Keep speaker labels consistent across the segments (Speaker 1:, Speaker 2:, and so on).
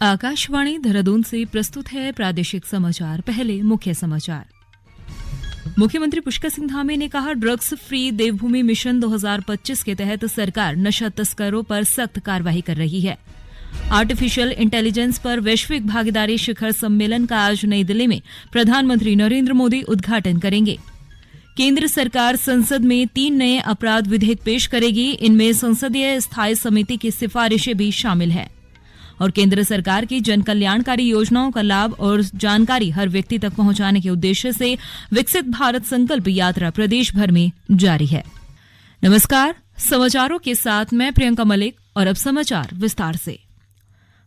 Speaker 1: आकाशवाणी देहरादून से प्रस्तुत है प्रादेशिक समाचार। पहले मुख्य समाचार। मुख्यमंत्री पुष्कर सिंह धामी ने कहा, ड्रग्स फ्री देवभूमि मिशन 2025 के तहत सरकार नशा तस्करों पर सख्त कार्रवाई कर रही है। आर्टिफिशियल इंटेलिजेंस पर वैश्विक भागीदारी शिखर सम्मेलन का आज नई दिल्ली में प्रधानमंत्री नरेंद्र मोदी उद्घाटन करेंगे। केंद्र सरकार संसद में 3 नए अपराध विधेयक पेश करेगी। इनमें संसदीय स्थायी समिति की सिफारिशें भी शामिल हैं। और केंद्र सरकार की जन कल्याणकारी योजनाओं का लाभ और जानकारी हर व्यक्ति तक पहुंचाने के उद्देश्य से विकसित भारत संकल्प यात्रा प्रदेश भर में जारी है। नमस्कार, समाचारों के साथ मैं प्रियंका मलिक और अब समाचार विस्तार से।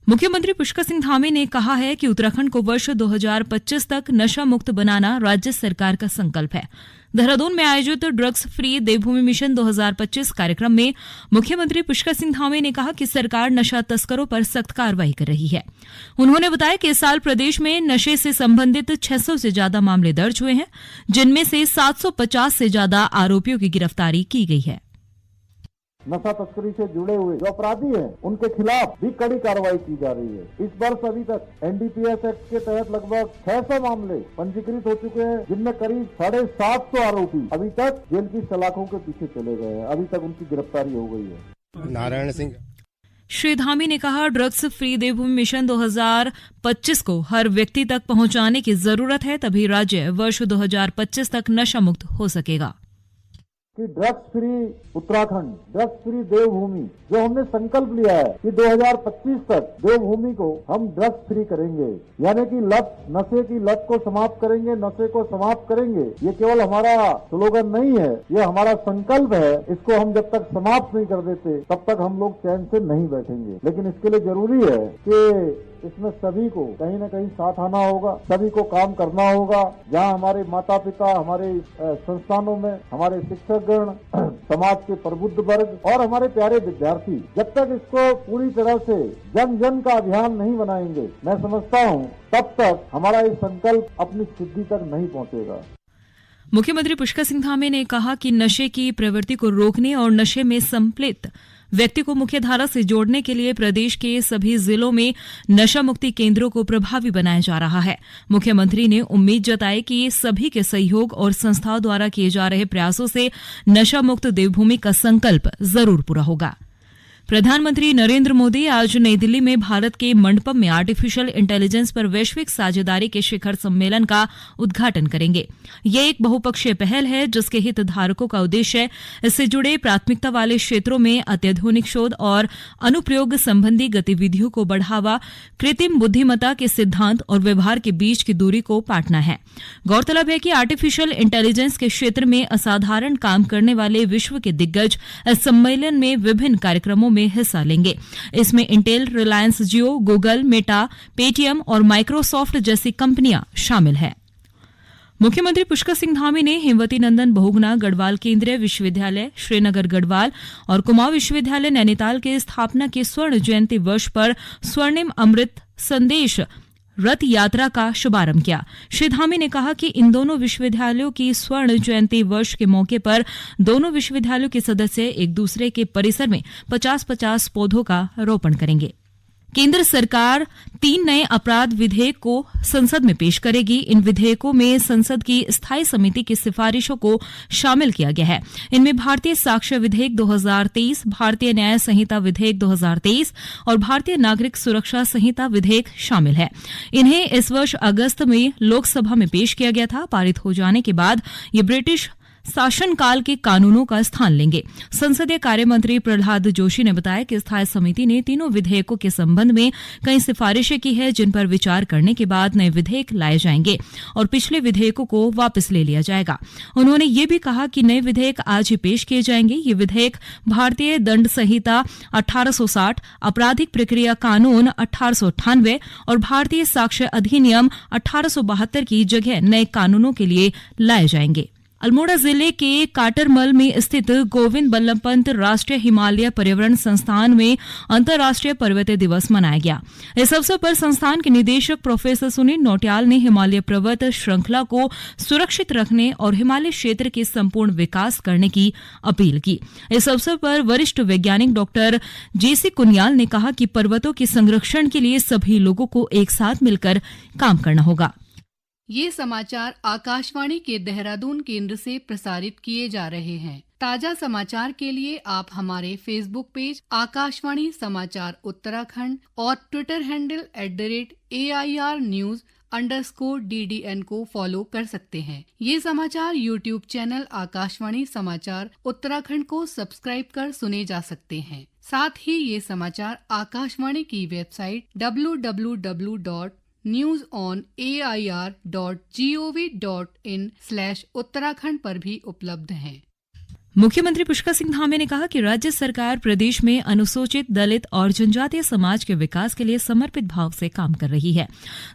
Speaker 1: मुख्यमंत्री पुष्कर सिंह धामी ने कहा है कि उत्तराखंड को वर्ष 2025 तक नशा मुक्त बनाना राज्य सरकार का संकल्प है। देहरादून में आयोजित ड्रग्स फ्री देवभूमि मिशन 2025 कार्यक्रम में मुख्यमंत्री पुष्कर सिंह धामी ने कहा कि सरकार नशा तस्करों पर सख्त कार्रवाई कर रही है। उन्होंने बताया कि इस साल प्रदेश में नशे से संबंधित 600 से ज्यादा मामले दर्ज हुए हैं, जिनमें से 750 से ज्यादा आरोपियों की गिरफ्तारी की गई है।
Speaker 2: नशा तस्करी से जुड़े हुए जो अपराधी हैं, उनके खिलाफ भी कड़ी कार्रवाई की जा रही है। इस वर्ष अभी तक एनडीपीएस एक्ट के तहत लगभग 600 मामले पंजीकृत हो चुके हैं, जिनमें करीब 750 आरोपी अभी तक जेल की सलाखों के पीछे चले गए हैं। अभी तक उनकी गिरफ्तारी हो गई है।
Speaker 3: नारायण सिंह
Speaker 1: श्री धामी ने कहा, ड्रग्स फ्री देवभूमि मिशन 2025 को हर व्यक्ति तक पहुंचाने की जरूरत है, तभी राज्य वर्ष 2025 तक नशा मुक्त हो सकेगा।
Speaker 2: कि drugs free Uttarakhand, drugs free Devbhoomi, जो हमने संकल्प लिया है कि 2025 तक देवभूमि को हम ड्रग्स फ्री करेंगे, यानी कि नशे की लत को समाप्त करेंगे, नशे को समाप्त करेंगे। ये केवल हमारा स्लोगन नहीं है, ये हमारा संकल्प है। इसको हम जब तक समाप्त नहीं कर देते तब तक हम लोग चैन से नहीं बैठेंगे। लेकिन इसके लिए जरूरी है कि इसमें सभी को कहीं न कहीं साथ आना होगा, सभी को काम करना होगा। जहां हमारे माता पिता, हमारे संस्थानों में हमारे शिक्षकगण, समाज के प्रबुद्ध वर्ग और हमारे प्यारे विद्यार्थी जब तक इसको पूरी तरह से जन जन का अभियान नहीं बनाएंगे, मैं समझता हूं तब तक हमारा ये संकल्प अपनी सिद्धि तक नहीं पहुंचेगा।
Speaker 1: मुख्यमंत्री पुष्कर सिंह धामी ने कहा कि नशे की प्रवृत्ति को रोकने और नशे में संलिप्त व्यक्ति को मुख्य धारा से जोड़ने के लिए प्रदेश के सभी जिलों में नशा मुक्ति केंद्रों को प्रभावी बनाया जा रहा है। मुख्यमंत्री ने उम्मीद जताई कि सभी के सहयोग और संस्थाओं द्वारा किए जा रहे प्रयासों से नशा मुक्त देवभूमि का संकल्प जरूर पूरा होगा। प्रधानमंत्री नरेंद्र मोदी आज नई दिल्ली में भारत के मंडपम में आर्टिफिशियल इंटेलिजेंस पर वैश्विक साझेदारी के शिखर सम्मेलन का उद्घाटन करेंगे। यह एक बहुपक्षीय पहल है, जिसके हितधारकों का उद्देश्य इससे जुड़े प्राथमिकता वाले क्षेत्रों में अत्याधुनिक शोध और अनुप्रयोग संबंधी गतिविधियों को बढ़ावा, कृत्रिम बुद्धिमत्ता के सिद्धांत और व्यवहार के बीच की दूरी को पाटना है। गौरतलब है कि आर्टिफिशियल इंटेलिजेंस के क्षेत्र में असाधारण काम करने वाले विश्व के दिग्गज इस सम्मेलन में विभिन्न कार्यक्रमों में हिस्सा लेंगे। इसमें इंटेल, रिलायंस जियो, गूगल, मेटा, पेटीएम और माइक्रोसॉफ्ट जैसी कंपनियां शामिल हैं। मुख्यमंत्री पुष्कर सिंह धामी ने हेमवती नंदन बहुगुणा गढ़वाल केंद्रीय विश्वविद्यालय, श्रीनगर गढ़वाल और कुमाऊं विश्वविद्यालय नैनीताल के स्थापना के स्वर्ण जयंती वर्ष पर स्वर्णिम अमृत संदेश रथ यात्रा का शुभारंभ किया। श्री धामी ने कहा कि इन दोनों विश्वविद्यालयों की स्वर्ण जयंती वर्ष के मौके पर दोनों विश्वविद्यालयों के सदस्य एक दूसरे के परिसर में 50-50 पौधों का रोपण करेंगे। केंद्र सरकार 3 नए अपराध विधेयक को संसद में पेश करेगी। इन विधेयकों में संसद की स्थायी समिति की सिफारिशों को शामिल किया गया है। इनमें भारतीय साक्ष्य विधेयक 2023, भारतीय न्याय संहिता विधेयक 2023 और भारतीय नागरिक सुरक्षा संहिता विधेयक शामिल है। इन्हें इस वर्ष अगस्त में लोकसभा में पेश किया गया था। पारित हो जाने के बाद ये ब्रिटिश शासनकाल के कानूनों का स्थान लेंगे। संसदीय कार्य मंत्री प्रहलाद जोशी ने बताया कि स्थायी समिति ने तीनों विधेयकों के संबंध में कई सिफारिशें की है, जिन पर विचार करने के बाद नए विधेयक लाए जाएंगे और पिछले विधेयकों को वापस ले लिया जाएगा। उन्होंने ये भी कहा कि नए विधेयक आज ही पेश किए जाएंगे। ये विधेयक भारतीय दंड संहिता 1860, आपराधिक प्रक्रिया कानून 1898 और भारतीय साक्ष्य अधिनियम 1872 की जगह नए कानूनों के लिए लाए जाएंगे। अल्मोड़ा जिले के काटरमल में स्थित गोविंद बल्लभ पंत राष्ट्रीय हिमालय पर्यावरण संस्थान में अंतर्राष्ट्रीय पर्वतीय दिवस मनाया गया। इस अवसर पर संस्थान के निदेशक प्रोफेसर सुनील नौटियाल ने हिमालय पर्वत श्रृंखला को सुरक्षित रखने और हिमालय क्षेत्र के संपूर्ण विकास करने की अपील की। इस अवसर पर वरिष्ठ वैज्ञानिक डॉक्टर जेसी कुनियाल ने कहा कि पर्वतों के संरक्षण के लिए सभी लोगों को एक साथ मिलकर काम करना होगा।
Speaker 3: ये समाचार आकाशवाणी के देहरादून केंद्र से प्रसारित किए जा रहे हैं। ताजा समाचार के लिए आप हमारे फेसबुक पेज आकाशवाणी समाचार उत्तराखंड और ट्विटर हैंडल @AIRnews_DDN को फॉलो कर सकते हैं। ये समाचार यूट्यूब चैनल आकाशवाणी समाचार उत्तराखंड को सब्सक्राइब कर सुने जा सकते हैं। साथ ही ये समाचार आकाशवाणी की वेबसाइट www.newsonair.gov.in/उत्तराखंड पर भी उपलब्ध हैं।
Speaker 1: मुख्यमंत्री पुष्कर सिंह धामी ने कहा कि राज्य सरकार प्रदेश में अनुसूचित, दलित और जनजातीय समाज के विकास के लिए समर्पित भाव से काम कर रही है।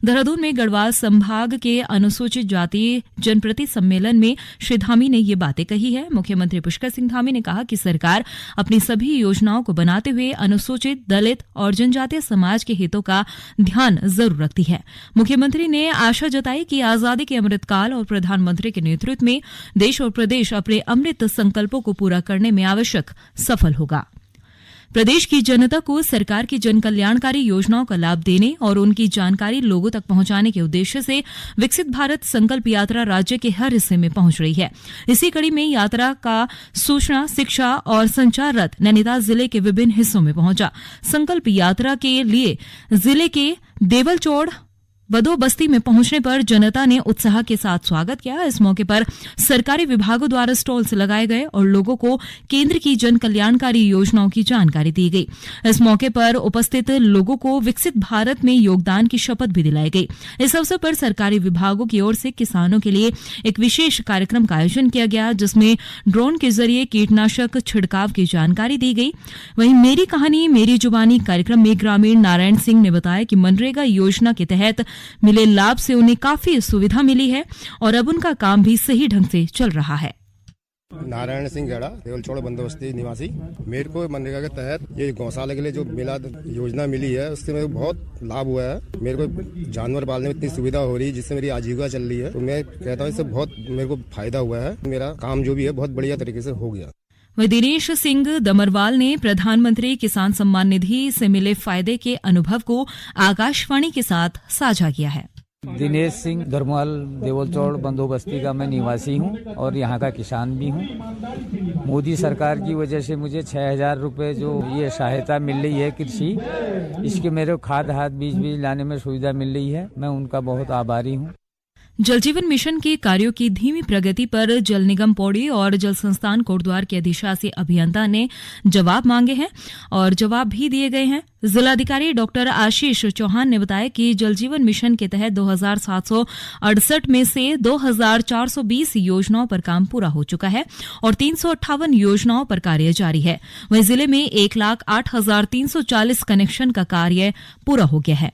Speaker 1: देहरादून में गढ़वाल संभाग के अनुसूचित जाति जनप्रति सम्मेलन में श्री धामी ने ये बातें कही है। मुख्यमंत्री पुष्कर सिंह धामी ने कहा कि सरकार अपनी सभी योजनाओं को बनाते हुए अनुसूचित, दलित और जनजातीय समाज के हितों का ध्यान जरूर रखती है। मुख्यमंत्री ने आशा जताई कि आजादी के अमृतकाल और प्रधानमंत्री के नेतृत्व में देश और प्रदेश अपने अमृत संकल्प को पूरा करने में आवश्यक सफल होगा। प्रदेश की जनता को सरकार की जन कल्याणकारी योजनाओं का लाभ देने और उनकी जानकारी लोगों तक पहुंचाने के उद्देश्य से विकसित भारत संकल्प यात्रा राज्य के हर हिस्से में पहुंच रही है। इसी कड़ी में यात्रा का सूचना, शिक्षा और संचार रथ नैनीताल जिले के विभिन्न हिस्सों में पहुंचा। संकल्प यात्रा के लिए जिले के देवलचौड़ बदो बस्ती में पहुंचने पर जनता ने उत्साह के साथ स्वागत किया। इस मौके पर सरकारी विभागों द्वारा स्टॉल्स लगाए गए और लोगों को केंद्र की जन कल्याणकारी योजनाओं की जानकारी दी गई। इस मौके पर उपस्थित लोगों को विकसित भारत में योगदान की शपथ भी दिलाई गई। इस अवसर पर सरकारी विभागों की ओर से किसानों के लिए एक विशेष कार्यक्रम का आयोजन किया गया, जिसमें ड्रोन के जरिए कीटनाशक छिड़काव की जानकारी दी गई। वहीं मेरी कहानी मेरी जुबानी कार्यक्रम में ग्रामीण नारायण सिंह ने बताया कि मनरेगा योजना के तहत मिले लाभ से उन्हें काफी सुविधा मिली है और अब उनका काम भी सही ढंग से चल रहा है।
Speaker 4: नारायण सिंह गढ़ा, देवलचौड़ बंदोबस्ती निवासी। मेरे को मनरेगा के तहत ये गौशाला के लिए जो मिला योजना मिली है, उससे मेरे को बहुत लाभ हुआ है। मेरे को जानवर पालने में इतनी सुविधा हो रही है, जिससे मेरी आजीविका चल रही है। तो मैं कहता हूँ इससे बहुत मेरे को फायदा हुआ है। मेरा काम जो भी है बहुत बढ़िया तरीके से हो गया।
Speaker 1: वहीं दिनेश सिंह दमरवाल ने प्रधानमंत्री किसान सम्मान निधि से मिले फायदे के अनुभव को आकाशवाणी के साथ साझा किया है।
Speaker 5: दिनेश सिंह दमरवाल, देवलचौड़ बंदोबस्ती का मैं निवासी हूं और यहां का किसान भी हूं। मोदी सरकार की वजह से मुझे 6,000 रुपए जो ये सहायता मिल रही है कृषि, इसके मेरे खाद बीज लाने में सुविधा मिल रही है। मैं उनका बहुत आभारी हूं।
Speaker 1: जल जीवन मिशन के कार्यों की धीमी प्रगति पर जल निगम पौड़ी और जल संस्थान कोटद्वार के अधिशासी अभियंता ने जवाब मांगे हैं और जवाब भी दिए गए हैं। जिलाधिकारी डॉक्टर आशीष चौहान ने बताया कि जल जीवन मिशन के तहत 2,768 में से 2,420 योजनाओं पर काम पूरा हो चुका है और 358 योजनाओं पर कार्य जारी है। वहीं जिले में 1,08,340 कनेक्शन का कार्य पूरा हो गया है।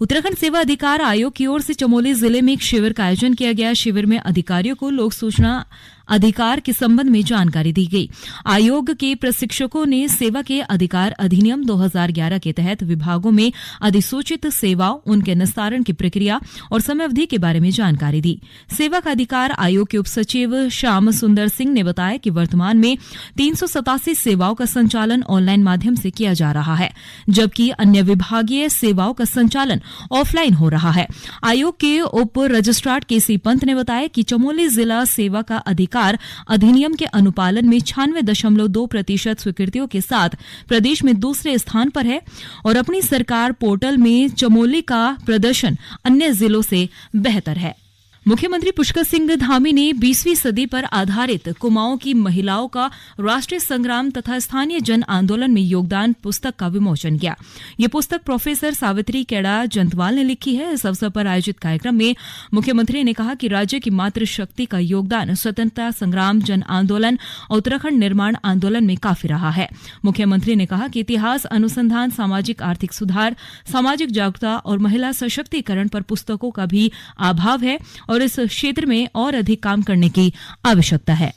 Speaker 1: उत्तराखंड सेवा अधिकार आयोग की ओर से चमोली जिले में एक शिविर का आयोजन किया गया। शिविर में अधिकारियों को लोक सूचना अधिकार के संबंध में जानकारी दी गई। आयोग के प्रशिक्षकों ने सेवा के अधिकार अधिनियम 2011 के तहत विभागों में अधिसूचित सेवाओं, उनके निस्तारण की प्रक्रिया और समय अवधि के बारे में जानकारी दी। सेवा का अधिकार आयोग के उप सचिव श्याम सुंदर सिंह ने बताया कि वर्तमान में 387 सेवाओं का संचालन ऑनलाइन माध्यम से किया जा रहा है, जबकि अन्य विभागीय सेवाओं का संचालन ऑफलाइन हो रहा है। आयोग के उप रजिस्ट्रार केसी पंत ने बताया कि चमोली जिला सेवा का अधिकार अधिनियम के अनुपालन में 96.2% स्वीकृतियों के साथ प्रदेश में दूसरे स्थान पर है और अपनी सरकार पोर्टल में चमोली का प्रदर्शन अन्य जिलों से बेहतर है। मुख्यमंत्री पुष्कर सिंह धामी ने 20वीं सदी पर आधारित कुमाऊं की महिलाओं का राष्ट्रीय संग्राम तथा स्थानीय जन आंदोलन में योगदान पुस्तक का विमोचन किया। ये पुस्तक प्रोफेसर सावित्री केड़ा जंतवाल ने लिखी है। इस अवसर पर आयोजित कार्यक्रम में मुख्यमंत्री ने कहा कि राज्य की मातृशक्ति का योगदान स्वतंत्रता संग्राम, जन आंदोलन और उत्तराखंड निर्माण आंदोलन में काफी रहा है। मुख्यमंत्री ने कहा कि इतिहास, अनुसंधान, सामाजिक आर्थिक सुधार, सामाजिक जागरूकता और महिला सशक्तिकरण पर पुस्तकों का भी अभाव है और इस क्षेत्र में और अधिक काम करने की आवश्यकता है।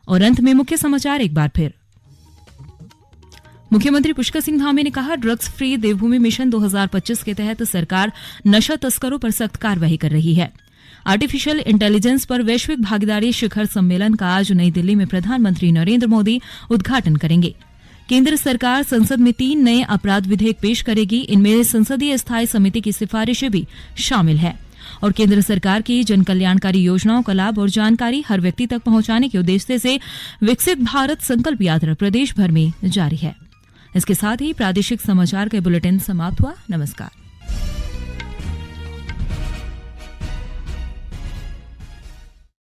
Speaker 1: और अंत में मुख्य समाचार एक बार फिर। मुख्यमंत्री पुष्कर सिंह धामी ने कहा, ड्रग्स फ्री देवभूमि मिशन 2025 के तहत सरकार नशा तस्करों पर सख्त कार्रवाई कर रही है। आर्टिफिशियल इंटेलिजेंस पर वैश्विक भागीदारी शिखर सम्मेलन का आज नई दिल्ली में प्रधानमंत्री नरेंद्र मोदी उद्घाटन करेंगे। केंद्र सरकार संसद में 3 नए अपराध विधेयक पेश करेगी। इनमें संसदीय स्थायी समिति की सिफारिशें भी शामिल है। और केंद्र सरकार की जन कल्याणकारी योजनाओं का लाभ और जानकारी हर व्यक्ति तक पहुंचाने के उद्देश्य से विकसित भारत संकल्प यात्रा प्रदेश भर में जारी है। इसके साथ ही प्रादेशिक समाचार का बुलेटिन समाप्त हुआ। नमस्कार।